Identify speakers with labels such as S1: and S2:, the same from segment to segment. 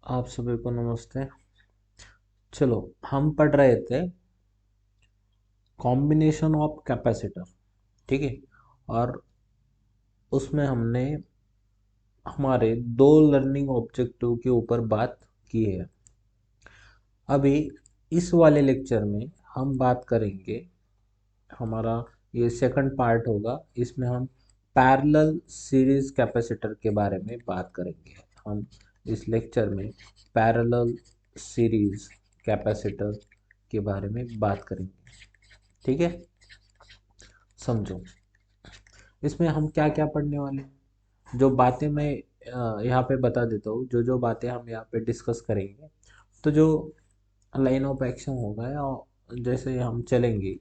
S1: आप सभी को नमस्ते। चलो, हम पढ़ रहे थे कॉम्बिनेशन ऑफ कैपेसिटर। ठीक है। और उसमें हमने हमारे दो लर्निंग ऑब्जेक्टिव के ऊपर बात की है। अभी इस वाले लेक्चर में हम बात करेंगे, हमारा ये सेकंड पार्ट होगा। इसमें हम पैरेलल सीरीज कैपेसिटर के बारे में बात करेंगे। हम इस लेक्चर में पैरेलल सीरीज कैपेसिटर के बारे में बात करेंगे। ठीक है, समझो इसमें हम क्या क्या पढ़ने वाले हैं। जो बातें मैं यहाँ पे बता देता हूँ, जो जो बातें हम यहाँ पे डिस्कस करेंगे, तो जो लाइन ऑफ एक्शन होगा या जैसे हम चलेंगे,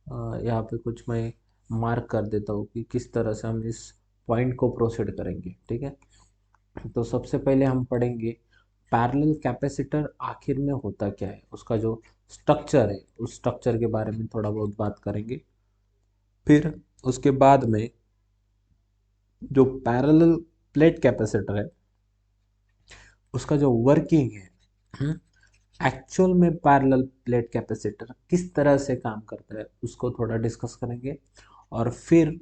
S1: यहाँ पे कुछ मैं मार्क कर देता हूँ कि किस तरह से हम इस पॉइंट को प्रोसीड करेंगे। ठीक है, तो सबसे पहले हम पढ़ेंगे पैरेलल कैपेसिटर आखिर में होता क्या है, उसका जो स्ट्रक्चर है उस स्ट्रक्चर के बारे में थोड़ा बहुत बात करेंगे। फिर उसके बाद में जो पैरेलल प्लेट कैपेसिटर है उसका जो वर्किंग है, एक्चुअल में पैरेलल प्लेट कैपेसिटर किस तरह से काम करता है उसको थोड़ा डिस्कस करेंगे। और फिर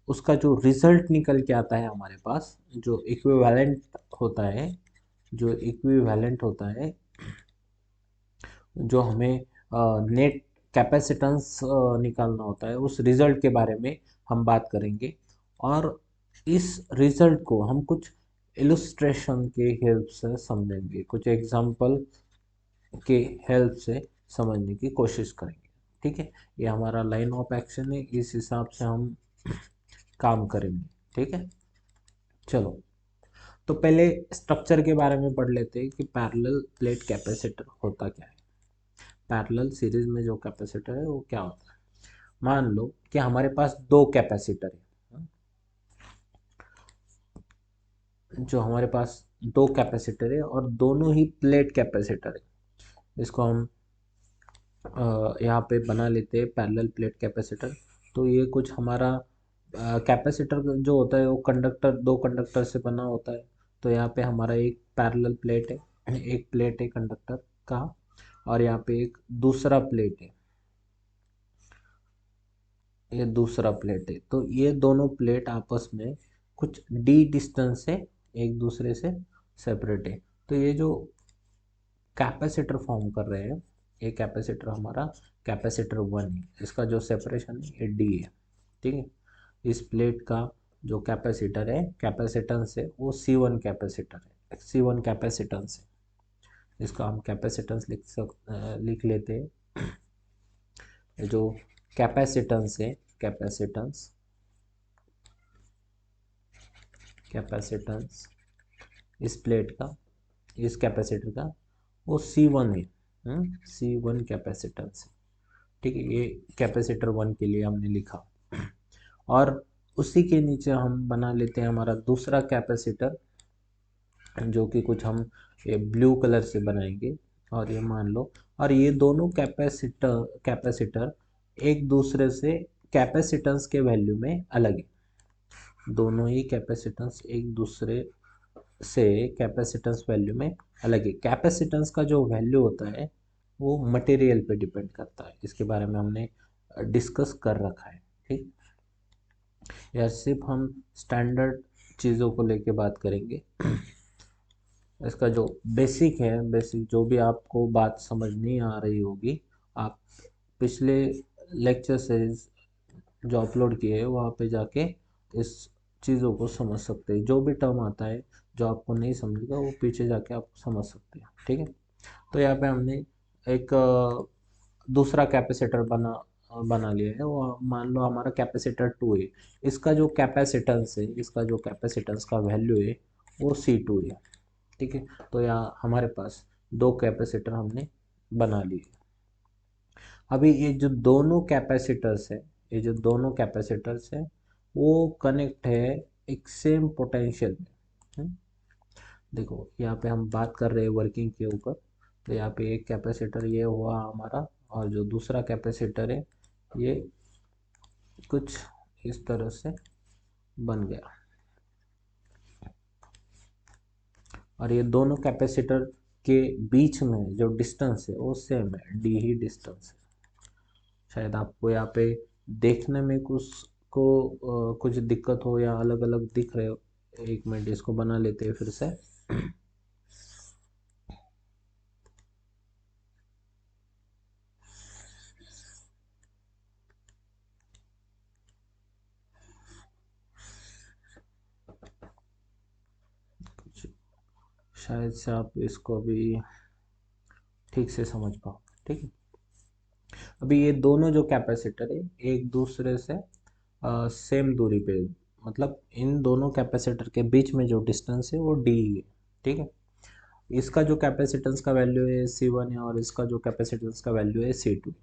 S1: उसका जो रिजल्ट निकल के आता है हमारे पास, जो इक्विवेलेंट होता है, जो इक्विवेलेंट होता है, जो हमें नेट कैपेसिटेंस निकालना होता है, उस रिजल्ट के बारे में हम बात करेंगे। और इस रिजल्ट को हम कुछ इलस्ट्रेशन के हेल्प से समझेंगे, कुछ एग्जांपल के हेल्प से समझने की कोशिश करेंगे। ठीक है, ये हमारा लाइन ऑफ एक्शन है, इस हिसाब से हम काम करेंगे। ठीक है, चलो, तो पहले स्ट्रक्चर के बारे में पढ़ लेते हैं कि पैरेलल प्लेट कैपेसिटर होता क्या है। पैरेलल सीरीज में जो कैपेसिटर है वो क्या होता है। मान लो कि हमारे पास दो कैपेसिटर है, जो हमारे पास दो कैपेसिटर है और दोनों ही प्लेट कैपेसिटर है। इसको हम यहाँ पे बना लेते हैं पैरेलल प्लेट कैपेसिटर। तो ये कुछ हमारा कैपेसिटर जो होता है वो कंडक्टर, दो कंडक्टर से बना होता है। तो यहाँ पे हमारा एक पैरेलल प्लेट है, एक प्लेट है कंडक्टर का, और यहाँ पे एक दूसरा प्लेट है, ये दूसरा प्लेट है। तो ये दोनों प्लेट आपस में कुछ डी डिस्टेंस से एक दूसरे से सेपरेट है। तो ये जो कैपेसिटर फॉर्म कर रहे हैं, ये कैपेसिटर हमारा कैपेसिटर वन है, इसका जो सेपरेशन है ये डी है। ठीक है, इस प्लेट का जो कैपेसिटर है, कैपेसिटेंस है, वो सी वन कैपेसिटर है, सी वन कैपेसिटेंस है। इसका हम कैपेसिटेंस लिख लेते हैं। ये जो कैपेसिटेंस है, कैपेसिटेंस कैपेसिटेंस इस प्लेट का, इस कैपेसिटर का, वो सी वन है, सी वन कैपेसिटेंस है। ठीक है, ये कैपेसिटर वन के लिए हमने लिखा। और उसी के नीचे हम बना लेते हैं हमारा दूसरा कैपेसिटर, जो कि कुछ हम ये ब्लू कलर से बनाएंगे। और ये मान लो, और ये दोनों कैपेसिटर कैपेसिटर एक दूसरे से कैपेसिटेंस के वैल्यू में अलग है। दोनों ही कैपेसिटेंस एक दूसरे से कैपेसिटेंस वैल्यू में अलग है। कैपेसिटेंस का जो वैल्यू होता है वो मटेरियल पे डिपेंड करता है, इसके बारे में हमने डिस्कस कर रखा है। ठीक, या सिर्फ हम स्टैंडर्ड चीज़ों को लेके बात करेंगे। इसका जो बेसिक है, बेसिक जो भी आपको बात समझ नहीं आ रही होगी, आप पिछले लेक्चर सीरीज जो अपलोड किए हैं वहाँ पे जाके इस चीज़ों को समझ सकते हैं। जो भी टर्म आता है जो आपको नहीं समझेगा वो पीछे जाके आप समझ सकते हैं। ठीक है, तो यहाँ पे हमने एक दूसरा कैपेसिटर बना लिया है। वो मान लो हमारा कैपेसिटर टू है, इसका जो कैपेसिटेंस है, इसका जो कैपेसिटेंस का वैल्यू है वो सी टू है। ठीक है, तो यहाँ हमारे पास दो कैपेसिटर हमने बना लिए। अभी ये जो दोनों कैपेसिटर्स है, ये जो दोनों कैपेसिटर्स है वो कनेक्ट है एक सेम पोटेंशियल में। देखो यहाँ पे हम बात कर रहे हैं वर्किंग के ऊपर। तो यहाँ पे एक कैपेसिटर ये हुआ हमारा, और जो दूसरा कैपेसिटर है ये कुछ इस तरह से बन गया। और ये दोनों कैपेसिटर के बीच में जो डिस्टेंस है वो सेम है, डी ही डिस्टेंस है। शायद आपको यहाँ पे देखने में कुछ दिक्कत हो या अलग अलग दिख रहे हो। एक मिनट, इसको बना लेते हैं फिर से। शायद से आप इसको अभी ठीक से समझ पाओ। ठीक है, अभी ये दोनों जो कैपेसिटर है एक दूसरे से सेम दूरी पे, मतलब इन दोनों कैपेसिटर के बीच में जो डिस्टेंस है वो डी है। ठीक है, इसका जो कैपेसिटेंस का वैल्यू है C1 है और इसका जो कैपेसिटेंस का वैल्यू है C2।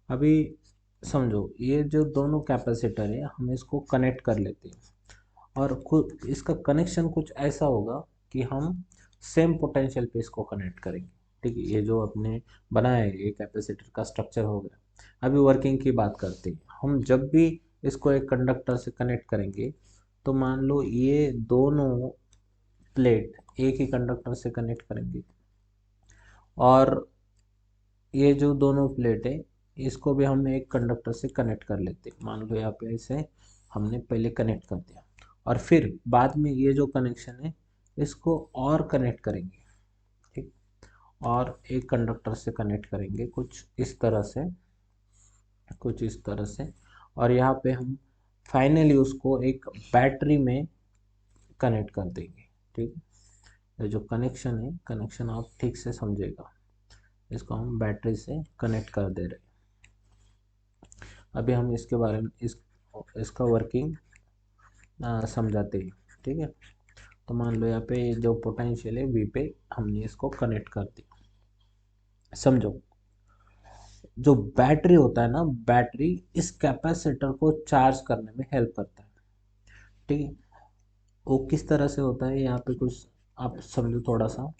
S1: अभी समझो, ये जो दोनों कैपेसिटर है हम इसको कनेक्ट कर लेते हैं और खुद इसका कनेक्शन कुछ ऐसा होगा कि हम सेम पोटेंशियल पे इसको कनेक्ट करेंगे। ठीक है, ये जो अपने बनाया है ये कैपेसिटर का स्ट्रक्चर हो गया। अभी वर्किंग की बात करते हैं। हम जब भी इसको एक कंडक्टर से कनेक्ट करेंगे तो मान लो ये दोनों प्लेट एक ही कंडक्टर से कनेक्ट करेंगे और ये जो दोनों प्लेट है इसको भी हम एक कंडक्टर से कनेक्ट कर लेते हैं। मान लो यहाँ पे इसे हमने पहले कनेक्ट कर दिया और फिर बाद में ये जो कनेक्शन है इसको और कनेक्ट करेंगे। ठीक, और एक कंडक्टर से कनेक्ट करेंगे कुछ इस तरह से, कुछ इस तरह से, और यहाँ पे हम फाइनली उसको एक बैटरी में कनेक्ट कर देंगे। ठीक, ये जो कनेक्शन है, कनेक्शन आप ठीक से समझेगा, इसको हम बैटरी से कनेक्ट कर दे रहे हैं। अभी हम इसके बारे में इसका वर्किंग समझाते हैं। ठीक है, तो मान लो यहाँ पे जो पोटेंशियल है वी पे हमने इसको कनेक्ट कर दिया। समझो, जो बैटरी होता है ना, बैटरी इस कैपेसिटर को चार्ज करने में हेल्प करता है। ठीक है, वो किस तरह से होता है यहाँ पे कुछ आप समझो थोड़ा सा।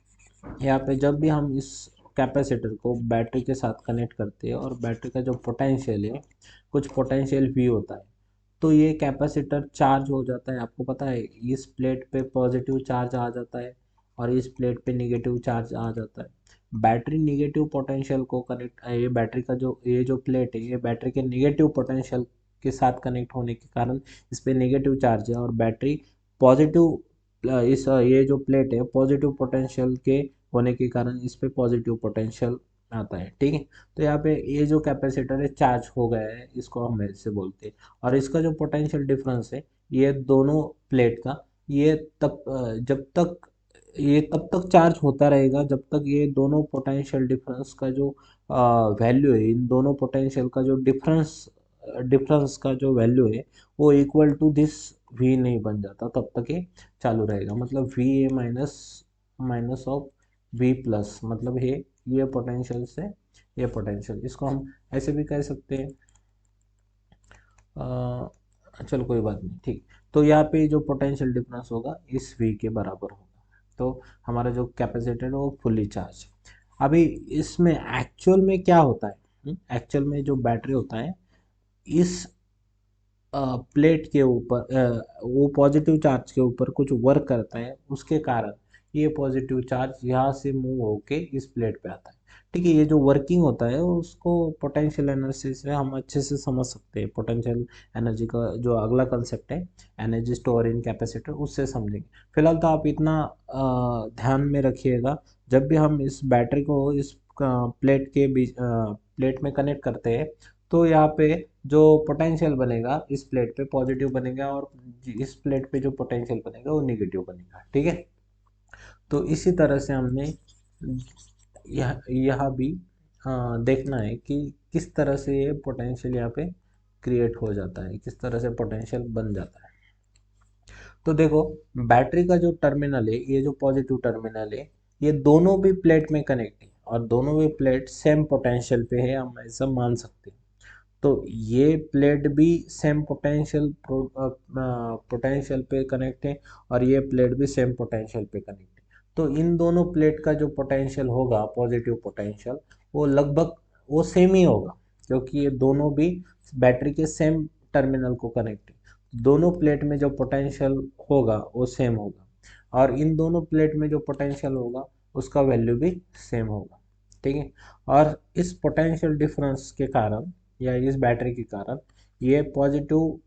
S1: यहाँ पे जब भी हम इस कैपेसिटर को बैटरी के साथ कनेक्ट करते हैं और बैटरी का जो पोटेंशियल है कुछ पोटेंशियल वी होता है, तो ये कैपेसिटर चार्ज हो जाता है। आपको पता है इस प्लेट पे पॉजिटिव चार्ज आ जाता है और इस प्लेट पे नेगेटिव चार्ज आ जाता है। बैटरी नेगेटिव पोटेंशियल को कनेक्ट, ये बैटरी का जो ये जो प्लेट है ये बैटरी के नेगेटिव पोटेंशियल के साथ कनेक्ट होने के कारण इस पे नेगेटिव चार्ज है और बैटरी पॉजिटिव, इस ये जो प्लेट है पॉजिटिव पोटेंशियल के होने के कारण इस पे पॉजिटिव पोटेंशियल आता है। ठीक है, तो यहाँ पे ये जो कैपेसिटर है चार्ज हो गया है, इसको हम ऐसे बोलते हैं। और इसका जो पोटेंशियल डिफरेंस है ये दोनों प्लेट का, ये जब तक ये तब तक चार्ज होता रहेगा जब तक ये दोनों पोटेंशियल डिफरेंस का जो वैल्यू है, इन दोनों पोटेंशियल का जो डिफरेंस डिफरेंस का जो वैल्यू है वो इक्वल टू दिस वी नहीं बन जाता, तब तक ये चालू रहेगा। मतलब V A minus minus of V plus, मतलब ये पोटेंशियल से ये पोटेंशियल, इसको हम ऐसे भी कह सकते हैं। चलो कोई बात नहीं, ठीक। तो यहाँ पे जो पोटेंशियल डिफरेंस होगा इस वी के बराबर होगा। तो हमारा जो कैपेसिटर है वो फुली चार्ज। अभी इसमें एक्चुअल में क्या होता है, एक्चुअल में जो बैटरी होता है इस प्लेट के ऊपर वो पॉजिटिव चार्ज के ऊपर कुछ वर्क करता है, उसके कारण ये पॉजिटिव चार्ज यहाँ से मूव होके इस प्लेट पे आता है। ठीक है, ये जो वर्किंग होता है उसको पोटेंशियल एनर्जी से हम अच्छे से समझ सकते हैं। पोटेंशियल एनर्जी का जो अगला कंसेप्ट है एनर्जी स्टोर इन कैपेसिटर, उससे समझेंगे। फिलहाल तो आप इतना ध्यान में रखिएगा, जब भी हम इस बैटरी को इस प्लेट के बीच प्लेट में कनेक्ट करते हैं तो यहाँ पे जो पोटेंशियल बनेगा इस प्लेट पे पॉजिटिव बनेगा और इस प्लेट पे जो पोटेंशियल बनेगा वो नेगेटिव बनेगा। ठीक है, तो इसी तरह से हमने यह भी देखना है कि किस तरह से ये पोटेंशियल यहाँ पे क्रिएट हो जाता है, किस तरह से पोटेंशियल बन जाता है। तो देखो, बैटरी का जो टर्मिनल है, ये जो पॉजिटिव टर्मिनल है, ये दोनों भी प्लेट में कनेक्ट है और दोनों भी प्लेट सेम पोटेंशियल पे है, हम ऐसा मान सकते हैं। तो ये प्लेट भी सेम पोटेंशियल पे कनेक्ट है और ये प्लेट भी सेम पोटेंशियल पे कनेक्ट है। तो इन दोनों प्लेट का जो पोटेंशियल होगा पॉजिटिव पोटेंशियल वो लगभग वो सेम ही होगा, क्योंकि ये दोनों भी बैटरी के सेम टर्मिनल को कनेक्ट है। दोनों प्लेट में जो पोटेंशियल होगा वो सेम होगा और इन दोनों प्लेट में जो पोटेंशियल होगा उसका वैल्यू भी सेम होगा। ठीक है, और इस पोटेंशियल डिफरेंस के कारण या इस बैटरी के कारण ये पॉजिटिव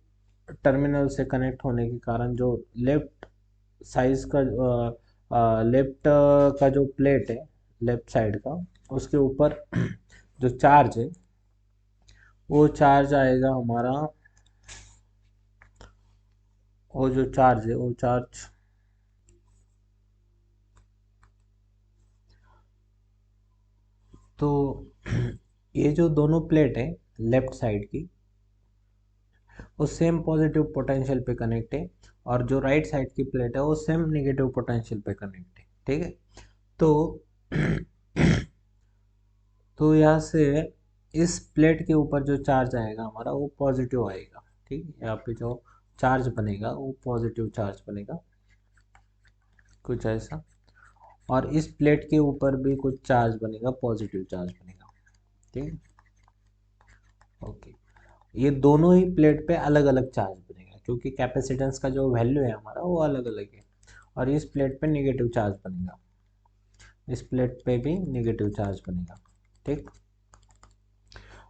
S1: टर्मिनल से कनेक्ट होने के कारण जो लेफ्ट साइज का लेफ्ट का जो प्लेट है लेफ्ट साइड का, उसके ऊपर जो चार्ज है वो चार्ज आएगा हमारा, वो जो चार्ज है वो चार्ज तो ये जो दोनों प्लेट है लेफ्ट साइड की वो सेम पॉजिटिव पोटेंशियल पे कनेक्ट है, और जो राइट साइड की प्लेट है वो सेम नेगेटिव पोटेंशियल पे कनेक्ट है। ठीक है, तो तो यहाँ से इस प्लेट के ऊपर जो चार्ज आएगा हमारा वो पॉजिटिव आएगा। ठीक है, यहाँ पे जो चार्ज बनेगा वो पॉजिटिव चार्ज बनेगा, कुछ ऐसा। और इस प्लेट के ऊपर भी कुछ चार्ज बनेगा, पॉजिटिव चार्ज बनेगा। ठीक है, ओके। ये दोनों ही प्लेट पे अलग अलग चार्ज बनेगा, क्योंकि कैपेसिटेंस का जो वैल्यू है हमारा वो अलग अलग है। और इस प्लेट पे नेगेटिव चार्ज बनेगा, इस प्लेट पे भी नेगेटिव चार्ज बनेगा। ठीक,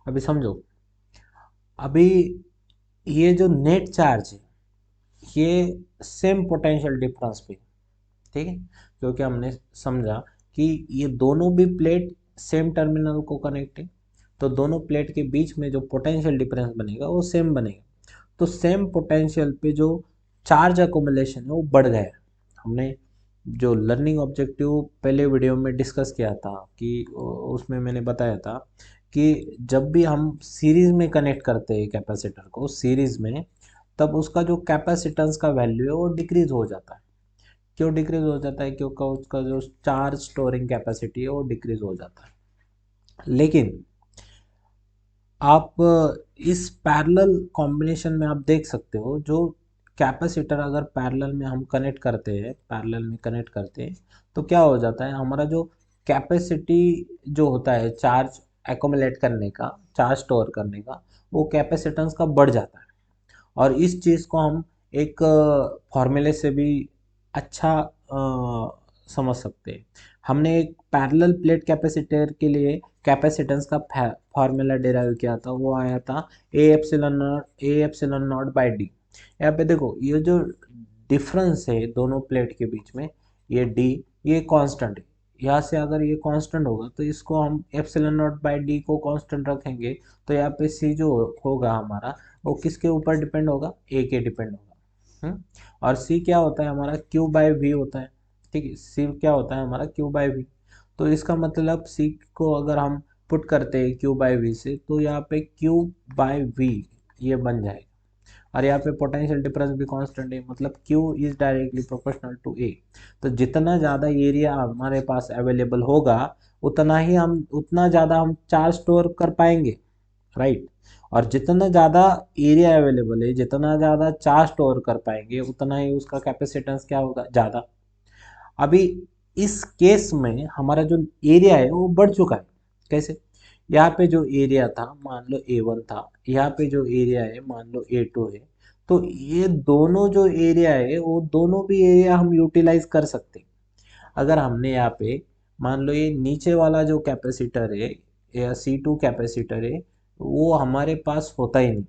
S1: अभी समझो। अभी ये जो नेट चार्ज है ये सेम पोटेंशियल डिफरेंस पे, ठीक है, क्योंकि हमने समझा कि ये दोनों भी प्लेट सेम टर्मिनल को कनेक्ट है, तो दोनों प्लेट के बीच में जो पोटेंशियल डिफरेंस बनेगा वो सेम बनेगा। तो सेम पोटेंशियल पे जो चार्ज अकोमोलेशन है वो बढ़ गया है। हमने जो लर्निंग ऑब्जेक्टिव पहले वीडियो में डिस्कस किया था कि उसमें मैंने बताया था कि जब भी हम सीरीज में कनेक्ट करते हैं कैपेसिटर को सीरीज में, तब उसका जो कैपेसिटेंस का वैल्यू है वो डिक्रीज हो जाता है। क्यों डिक्रीज हो जाता है? क्योंकि उसका जो चार्ज स्टोरिंग कैपेसिटी है वो डिक्रीज हो जाता है। लेकिन आप इस पैरेलल कॉम्बिनेशन में आप देख सकते हो, जो कैपेसिटर अगर पैरेलल में हम कनेक्ट करते हैं, पैरेलल में कनेक्ट करते हैं, तो क्या हो जाता है, हमारा जो कैपेसिटी जो होता है चार्ज एकोमुलेट करने का, चार्ज स्टोर करने का, वो कैपेसिटेंस का बढ़ जाता है। और इस चीज़ को हम एक फॉर्मूले से भी अच्छा समझ सकते हैं। हमने एक पैरेलल प्लेट कैपेसिटर के लिए कैपेसिटेंस का फार्मूला डिराइव किया था, वो आया था A एप्सिलॉन नॉट यहाँ पे देखो ये जो डिफरेंस है दोनों प्लेट के बीच में, ये डी, ये कांस्टेंट है। यहाँ से अगर ये कांस्टेंट होगा तो इसको हम एप्सिलॉन नॉट बाई डी को कांस्टेंट रखेंगे, तो यहाँ पे सी जो होगा हमारा वो किसके ऊपर डिपेंड होगा? ए के डिपेंड होगा। और सी क्या होता है हमारा? क्यू बाई वी होता है। ठीक है, सी क्या होता है हमारा? Q by V. तो इसका मतलब सी को अगर हम पुट करते हैं क्यू बाई वी से, तो यहाँ पे क्यू बाई वी ये बन जाएगा। और यहाँ पे पोटेंशियल डिफरेंस भी कांस्टेंट है, मतलब Q is directly proportional to A। तो जितना ज़्यादा एरिया हमारे पास अवेलेबल होगा उतना ज़्यादा हम चार्ज स्टोर कर पाएंगे, राइट। और जितना ज़्यादा एरिया अवेलेबल है, जितना ज़्यादा चार्ज स्टोर कर पाएंगे, उतना ही उसका कैपेसिटेंस क्या होगा? ज़्यादा। अभी इस केस में हमारा जो एरिया है वो बढ़ चुका है। कैसे? यहाँ पे जो एरिया था मान लो A1 था, यहाँ पे जो एरिया है मान लो A2 है। तो ये दोनों जो एरिया है वो दोनों भी एरिया हम यूटिलाइज कर सकते हैं। अगर हमने यहाँ पे मान लो ये नीचे वाला जो कैपेसिटर है या C2 कैपेसिटर है वो हमारे पास होता ही नहीं,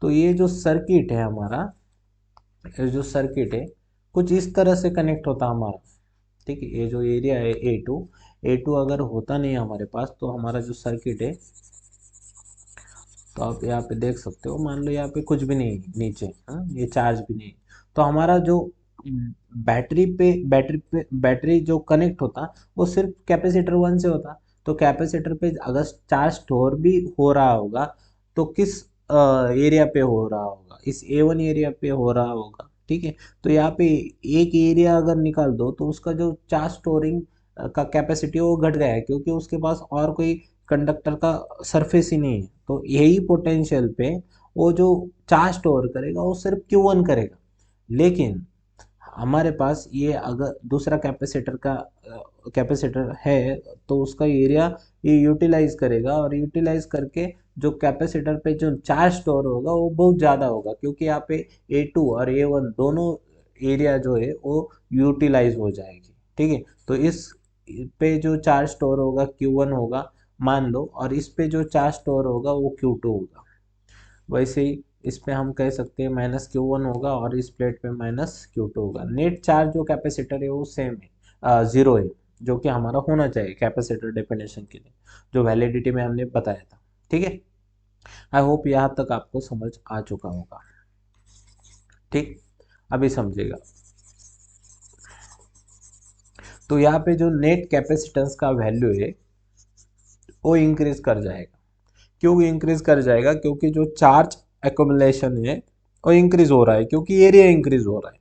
S1: तो ये जो सर्किट है हमारा, ये जो सर्किट है कुछ इस तरह से कनेक्ट होता हमारा। ठीक है, ये जो एरिया है A2 अगर होता नहीं है हमारे पास, तो हमारा जो सर्किट है, तो आप यहाँ पे देख सकते हो, मान लो यहाँ पे कुछ भी नहीं है नीचे, हाँ, ये चार्ज भी नहीं है, तो हमारा जो बैटरी जो कनेक्ट होता वो सिर्फ कैपेसिटर 1 से होता। तो कैपेसिटर पे अगर चार्ज स्टोर भी हो रहा होगा तो किस एरिया पे हो रहा होगा? इस A1 एरिया पे हो रहा होगा। ठीक है, तो यहाँ पे एक एरिया अगर निकाल दो तो उसका जो चार्ज स्टोरिंग का कैपेसिटी वो घट गया है, क्योंकि उसके पास और कोई कंडक्टर का सरफेस ही नहीं है। तो यही पोटेंशियल पे वो जो चार्ज स्टोर करेगा वो सिर्फ Q1 करेगा। लेकिन हमारे पास ये अगर दूसरा कैपेसिटर है तो उसका एरिया ये यूटिलाइज करेगा, और यूटिलाइज करके जो कैपेसिटर पे जो चार्ज स्टोर होगा वो बहुत ज़्यादा होगा, क्योंकि यहाँ पे A2 और A1 दोनों एरिया जो है वो यूटिलाइज हो जाएगी। ठीक है, तो इस पे जो चार्ज स्टोर होगा Q1 होगा मान लो, और इस पे जो चार्ज स्टोर होगा वो Q2 होगा। वैसे ही इस पे हम कह सकते हैं -Q1 होगा और इस प्लेट पे -Q2 होगा। नेट चार्ज जो कैपेसिटर है वो सेम है, जीरो है, जो कि हमारा होना चाहिए कैपेसिटर डेफिनेशन के लिए, जो वैलिडिटी में हमने बताया था। ठीक है, आई होप यहाँ तक आपको समझ आ चुका होगा। ठीक, अभी समझेगा। तो यहाँ पे जो नेट कैपेसिटेंस का वैल्यू है वो इंक्रीज कर जाएगा। क्यों इंक्रीज कर जाएगा? क्योंकि जो चार्ज एक्युमुलेशन है वो इंक्रीज हो रहा है, क्योंकि एरिया इंक्रीज हो रहा है।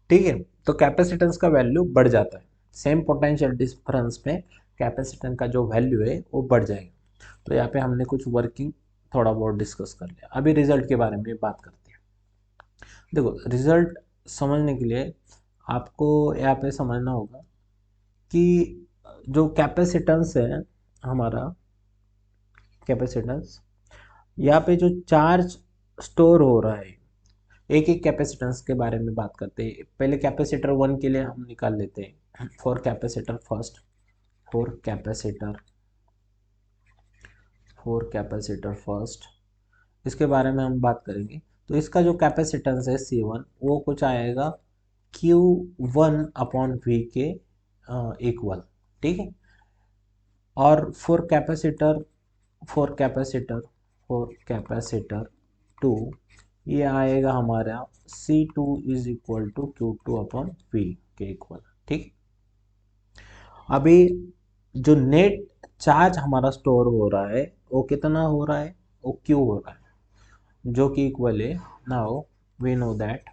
S1: ठीक है, तो कैपेसिटेंस का वैल्यू बढ़ जाता है। सेम पोटेंशियल डिफरेंस में कैपेसिटेंस का जो वैल्यू है वो बढ़ जाएगा। तो यहाँ पे हमने कुछ वर्किंग थोड़ा बहुत डिस्कस कर लिया। अभी रिजल्ट के बारे में बात करते हैं। देखो, रिजल्ट समझने के लिए आपको यहाँ पे समझना होगा कि जो कैपेसिटेंस है हमारा, कैपेसिटेंस, यहाँ पे जो चार्ज स्टोर हो रहा है, एक एक कैपेसिटेंस के बारे में बात करते हैं। पहले कैपेसिटर 1 के लिए हम निकाल लेते हैं। For capacitor first, for capacitor first, इसके बारे में हम बात करेंगे। तो इसका जो कैपेसिटेंस है C1 वो कुछ आएगा Q1/V के इक्वल। ठीक है, और फॉर कैपेसिटर 2 ये आएगा हमारा C2 is equal to Q2/V के इक्वल। ठीक, अभी जो नेट चार्ज हमारा स्टोर हो रहा है वो कितना हो रहा है? वो Q हो रहा है, जो कि इक्वल है, नाउ वी नो दैट,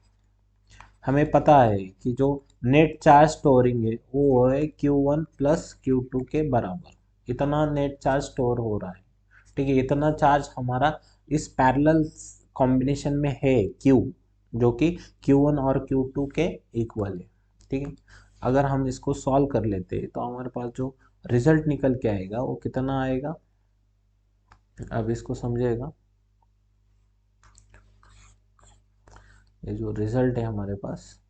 S1: हमें पता है कि जो नेट चार्ज स्टोरिंग है वो है Q1 प्लस Q2 के बराबर। इतना नेट चार्ज स्टोर हो रहा है। ठीक है, इतना चार्ज हमारा इस पैरेलल कॉम्बिनेशन में है Q, जो कि Q1 और Q2 के इक्वल है। ठीक है, अगर हम इसको सॉल्व कर लेते हैं तो हमारे पास जो रिजल्ट निकल के आएगा वो कितना आएगा? अब इसको समझेगा। ये जो रिजल्ट है हमारे पास,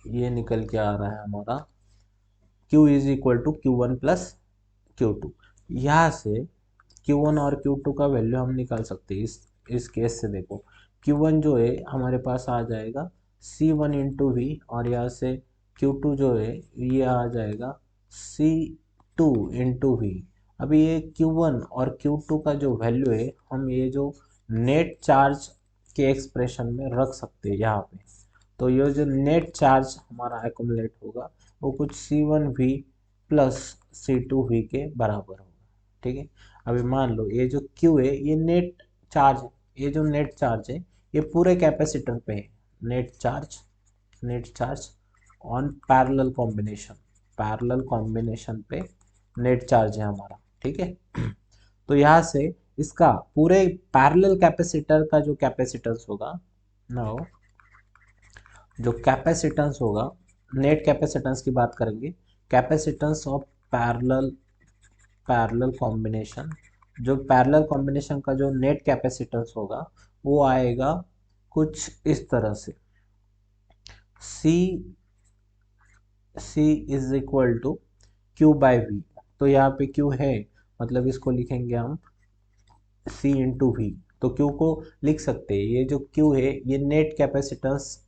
S1: ये निकल के आ रहा है हमारा Q is equal to Q1 plus Q2। यहाँ से Q1 और Q2 का वैल्यू हम निकाल सकते हैं। इस केस से देखो, Q1 जो है हमारे पास आ जाएगा C1 इंटू वी, और यहाँ से Q2 जो है ये आ जाएगा C2 इंटू वी। अभी ये Q1 और Q2 का जो वैल्यू है हम ये जो नेट चार्ज के एक्सप्रेशन में रख सकते हैं यहाँ पे। तो ये जो नेट चार्ज हमारा एक्युमुलेट होगा वो कुछ C1V प्लस C2V के बराबर होगा। ठीक है, अभी मान लो ये जो Q है ये नेट चार्ज है, ये जो नेट चार्ज है ये पूरे कैपेसिटर पे है। Net charge on parallel combination पे नेट चार्ज है हमारा। ठीक है, तो यहाँ से इसका पूरे पैरेलल कैपेसिटर का जो कैपेसिटेंस होगा, नाउ जो कैपेसिटेंस होगा, नेट कैपेसिटेंस की बात करेंगे, capacitance of parallel parallel combination, जो पैरेलल कॉम्बिनेशन का जो नेट कैपेसिटेंस होगा वो आएगा कुछ इस तरह से, सी सी इज इक्वल टू Q/V। तो यहाँ पे Q है, मतलब इसको लिखेंगे हम C इंटू वी। तो Q को लिख सकते हैं, ये जो Q है ये नेट कैपेसिटेंस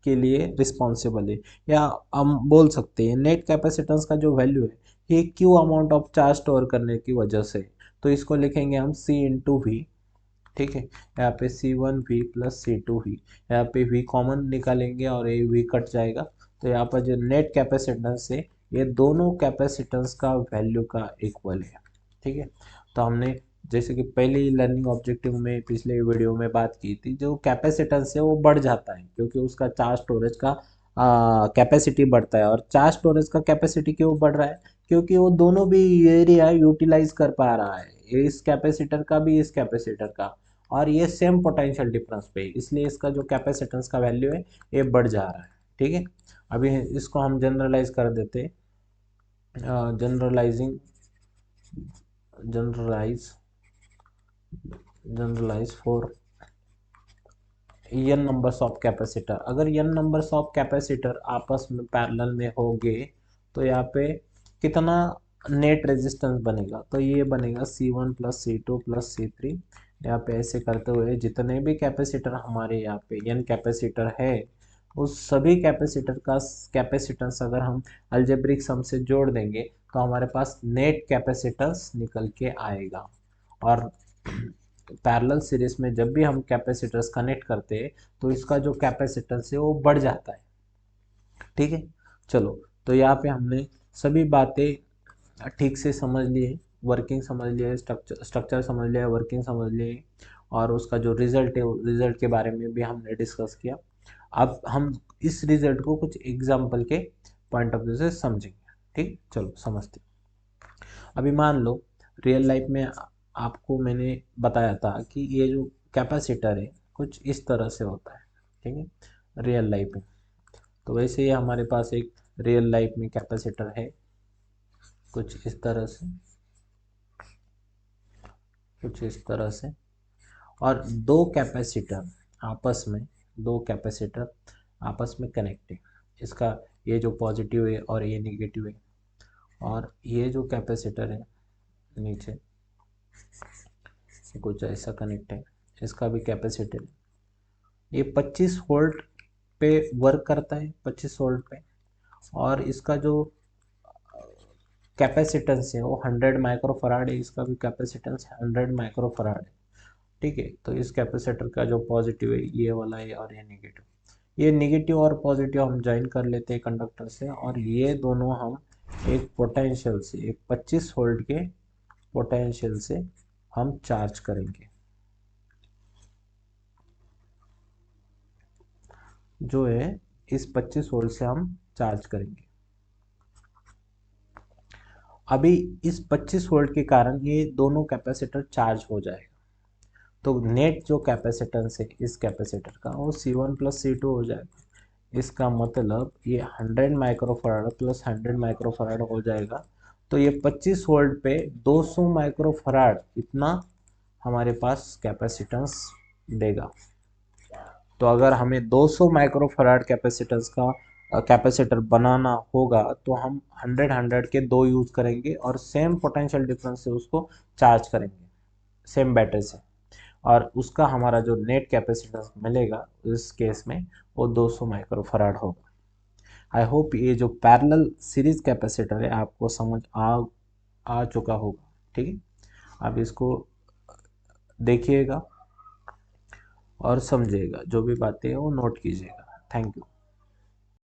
S1: के लिए रिस्पॉन्सिबल है, या हम बोल सकते हैं नेट कैपेसिटेंस का जो वैल्यू है ये Q amount of charge store करने की वजह से। तो इसको लिखेंगे हम C इंटू वी। ठीक है, यहाँ पे C1V प्लस C2V, यहाँ पे V कॉमन निकालेंगे और ये V कट जाएगा। तो यहाँ पर जो नेट कैपेसिटेंस है ये दोनों कैपेसिटेंस का वैल्यू का इक्वल है। ठीक है, तो हमने जैसे कि पहले ही लर्निंग ऑब्जेक्टिव में पिछले वीडियो में बात की थी, जो कैपेसिटेंस है वो बढ़ जाता है क्योंकि उसका चार्ज स्टोरेज का कैपेसिटी बढ़ता है। और चार्ज स्टोरेज का कैपेसिटी क्यों बढ़ रहा है? क्योंकि वो दोनों भी एरिया यूटिलाइज कर पा रहा है, इस कैपेसिटर का भी इस कैपेसिटर का, और ये सेम पोटेंशियल डिफरेंस पे, इसलिए इसका जो कैपेसिटेंस का वैल्यू है ये बढ़ जा रहा है। ठीक है, अभी इसको हम जनरलाइज कर देते, generalizing generalize generalize for n numbers of capacitor, अगर n नंबर्स ऑफ कैपेसिटर आपस में पैरेलल में होंगे तो यहाँ पे कितना नेट रेजिस्टेंस बनेगा, तो ये बनेगा C1 plus C2 plus C3। यहाँ पे ऐसे करते हुए जितने भी कैपेसिटर हमारे यहाँ पे n कैपेसिटर है, उस सभी कैपेसिटर का कैपेसिटेंस अगर हम अलजेब्रिक सम से जोड़ देंगे तो हमारे पास नेट कैपेसिटेंस निकल के आएगा। और पैरेलल सीरीज में जब भी हम कैपेसिटर्स कनेक्ट करते हैं तो इसका जो कैपेसिटेंस है वो बढ़ जाता है। ठीक है, चलो, तो यहाँ पे हमने सभी बातें ठीक से समझ लिए, वर्किंग समझ लिए, स्ट्रक्चर समझ लिया, वर्किंग समझ लिए, और उसका जो रिजल्ट है रिजल्ट के बारे में भी हमने डिस्कस किया। अब हम इस रिजल्ट को कुछ एग्जाम्पल के पॉइंट ऑफ व्यू से समझेंगे। ठीक, चलो समझते हैं। अभी मान लो रियल लाइफ में आपको मैंने बताया था कि ये जो कैपेसिटर है कुछ इस तरह से होता है। ठीक है, रियल लाइफ में तो वैसे ही हमारे पास एक रियल लाइफ में कैपेसिटर है कुछ इस तरह से, कुछ इस तरह से, और दो कैपेसिटर आपस में कनेक्ट है। इसका ये जो पॉजिटिव है और ये नेगेटिव है, और ये जो कैपेसिटर है नीचे कुछ ऐसा कनेक्ट है, इसका भी कैपेसिटर है। ये 25 वोल्ट पे वर्क करता है, 25 वोल्ट पे, और इसका जो कैपेसिटेंस है वो 100 माइक्रोफराड है, इसका भी कैपेसिटेंस 100 माइक्रोफराड है। ठीक है, तो इस कैपेसिटर का जो पॉजिटिव है ये वाला है और ये नेगेटिव, ये नेगेटिव और पॉजिटिव हम ज्वाइन कर लेते हैं कंडक्टर से, और ये दोनों हम एक पोटेंशियल से, एक 25 वोल्ट के पोटेंशियल से हम चार्ज करेंगे, जो है इस 25 वोल्ट से हम चार्ज करेंगे। अभी इस 25 वोल्ट के कारण ये दोनों कैपेसिटर चार्ज हो जाएगा, तो नेट जो कैपेसिटेंस है इस कैपेसिटर का वो C1 प्लस C2 हो जाएगा। इसका मतलब ये 100 माइक्रोफराड प्लस 100 माइक्रोफराड हो जाएगा। तो ये 25 वोल्ट पे 200 माइक्रोफराड इतना हमारे पास कैपेसिटेंस देगा। तो अगर हमें 200 माइक्रोफराड कैपेसिटेंस का कैपेसिटर बनाना होगा तो हम 100 के दो यूज़ करेंगे और सेम पोटेंशियल डिफरेंस से उसको चार्ज करेंगे सेम बैटरी से, और उसका हमारा जो नेट कैपेसिटेंस मिलेगा इस केस में वो 200 माइक्रोफराड होगा। आई होप ये जो पैरेलल सीरीज कैपेसिटर है आपको समझ आ चुका होगा। ठीक है, आप इसको देखिएगा और समझिएगा, जो भी बातें हैं वो नोट कीजिएगा। Thank you.